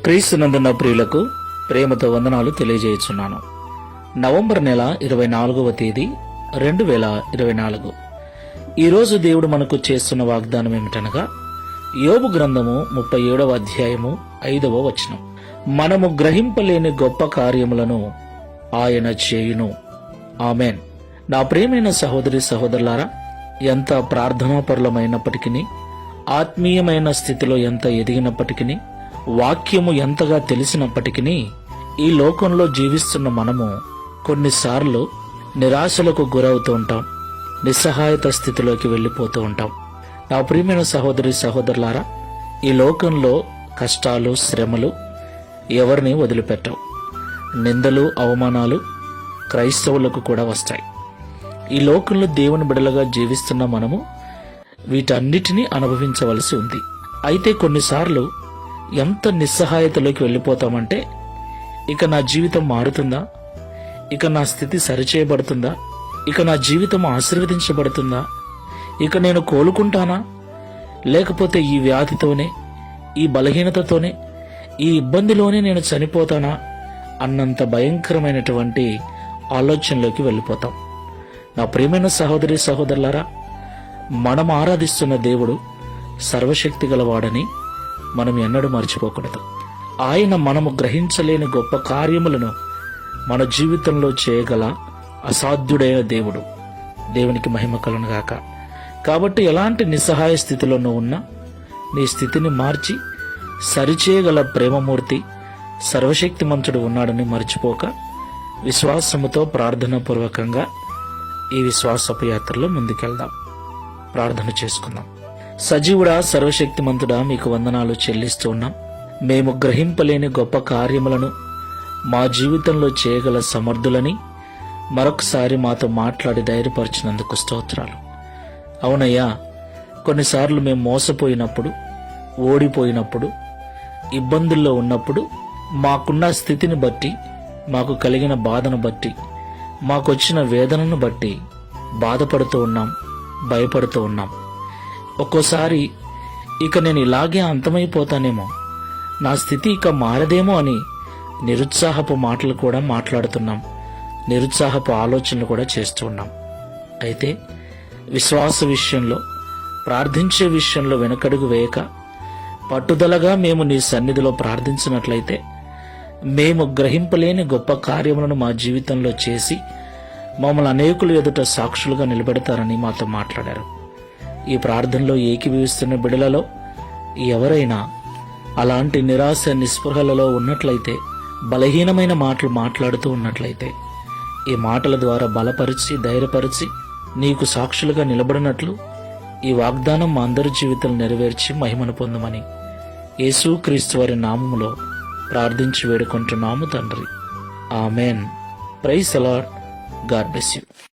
క్రీస్తునందున్న ప్రియులకు ప్రేమతో వందనాలు తెలియజేయుచున్నాను. నవంబర్ నెల 24వ తేదీ 2024. ఈరోజు దేవుడు మనకు చేస్తున్న వాగ్దానం ఏమిటనగా యోబు గ్రంథము 37వ అధ్యాయము 5వ వచనం. మనము గ్రహింపలేని గొప్ప కార్యములను ఆయన చేయును. ఆమెన్. నా ప్రియమైన సహోదరి సహోదరులారా, ఎంత ప్రార్థనాపరులమైనప్పటికీ, ఆత్మీయమైన స్థితిలో ఎంత ఎదిగినప్పటికీ, వాక్యము ఎంతగా తెలిసినప్పటికీ, ఈ లోకంలో జీవిస్తున్న మనము కొన్నిసార్లు నిరాశలకు గురవుతూ ఉంటాం, నిస్సహాయత స్థితిలోకి వెళ్ళిపోతూ ఉంటాం. నా ప్రియమైన సహోదరి సహోదరులారా, ఈ లోకంలో కష్టాలు, శ్రమలు ఎవరిని వదిలిపెట్టవు. నిందలు, అవమానాలు క్రైస్తవులకు కూడా వస్తాయి. ఈ లోకంలో దేవుని బిడలుగా జీవిస్తున్న మనము వీటన్నిటినీ అనుభవించవలసి ఉంది. అయితే కొన్నిసార్లు ఎంత నిస్సహాయతలోకి వెళ్ళిపోతామంటే, ఇక నా జీవితం మారుతుందా, ఇక నా స్థితి సరిచేయబడుతుందా, ఇక నా జీవితం ఆశీర్వదించబడుతుందా, ఇక నేను కోలుకుంటానా, లేకపోతే ఈ వ్యాధితోనే, ఈ బలహీనతతోనే, ఈ ఇబ్బందిలోనే నేను చనిపోతానా అన్నంత భయంకరమైనటువంటి ఆలోచనలోకి వెళ్ళిపోతాం. నా ప్రియమైన సహోదరి సహోదరులారా, మనం ఆరాధిస్తున్న దేవుడు సర్వశక్తి గలవాడని మనం ఎన్నడూ మర్చిపోకూడదు. ఆయన మనము గ్రహించలేని గొప్ప కార్యములను మన జీవితంలో చేయగల అసాధ్యుడైన దేవుడు. దేవునికి మహిమ కలుగునుగాక. కాబట్టి ఎలాంటి నిస్సహాయ స్థితిలో నువ్వు ఉన్నా, నీ స్థితిని మార్చి సరిచేయగల ప్రేమమూర్తి సర్వశక్తిమంతుడు ఉన్నాడని మర్చిపోక, విశ్వాసముతో ప్రార్థనాపూర్వకంగా ఈ విశ్వాసపు యాత్రలో ముందుకెళ్దాం. ప్రార్థన చేసుకుందాం. సజీవుడా, సర్వశక్తిమంతుడా, మీకు వందనాలు చెల్లిస్తూ ఉన్నాం. మేము గ్రహింపలేని గొప్ప కార్యములను మా జీవితంలో చేయగల సమర్థులని మరొకసారి మాతో మాట్లాడి ధైర్యపరిచినందుకు స్తోత్రాలు. అవునయ్యా, కొన్నిసార్లు మేము మోసపోయినప్పుడు, ఓడిపోయినప్పుడు, ఇబ్బందుల్లో ఉన్నప్పుడు, మాకున్న స్థితిని బట్టి, మాకు కలిగిన బాధను బట్టి, మాకొచ్చిన వేదనను బట్టి బాధపడుతూ ఉన్నాం, భయపడుతూ ఉన్నాం. ఒక్కోసారి ఇక నేను ఇలాగే అంతమైపోతానేమో, నా స్థితి ఇక మారదేమో అని నిరుత్సాహపు మాటలు కూడా మాట్లాడుతున్నాం, నిరుత్సాహపు ఆలోచనలు కూడా చేస్తూ ఉన్నాం. అయితే విశ్వాస విషయంలో, ప్రార్థించే విషయంలో వెనకడుగు వేయక పట్టుదలగా మేము నీ సన్నిధిలో ప్రార్థించినట్లయితే, మేము గ్రహింపలేని గొప్ప కార్యములను మా జీవితంలో చేసి మమ్మల్ని అనేకులు ఎదుట సాక్షులుగా నిలబెడతారని మాతో మాట్లాడారు. ఈ ప్రార్థనలో ఏకీభవిస్తున్న బిడలలో ఎవరైనా అలాంటి నిరాశ నిస్పృహలలో ఉన్నట్లయితే, బలహీనమైన మాటలు మాట్లాడుతూ ఉన్నట్లయితే, ఈ మాటల ద్వారా బలపరిచి ధైర్యపరిచి నీకు సాక్షులుగా నిలబడినట్లు ఈ వాగ్దానం మా అందరి జీవితం నెరవేర్చి మహిమను పొందమని యేసు క్రీస్తు వారి నామములో ప్రార్థించి వేడుకుంటున్నాము తండ్రి. Amen. Praise the Lord. God bless you.